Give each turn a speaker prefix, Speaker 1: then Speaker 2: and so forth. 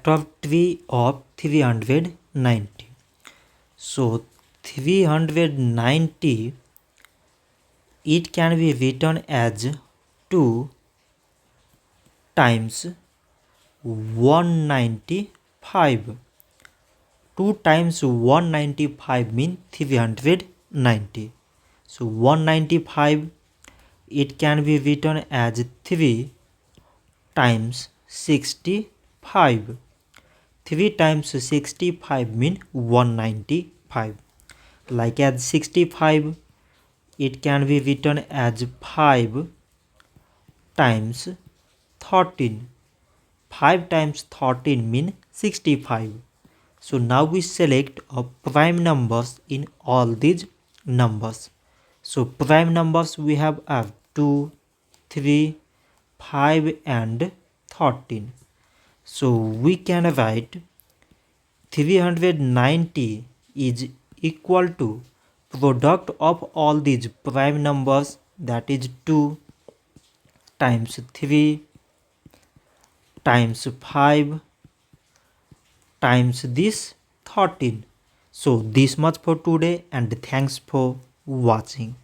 Speaker 1: factory of 390. So 390, it can be written as 2 times 195. 2 times 195 means 390. So 195, it can be written as 3 times 65. 3 times 65 means 195. Like as 65, it can be written as 5 times 13. 5 times 13 means 65. So now we select a prime numbers in all these numbers. So prime numbers we have 2, 3, 5 and 13. So we can write 390 is equal to product of all these prime numbers, that is 2 times 3 times 5 times this 13. So this much for today, and thanks for watching.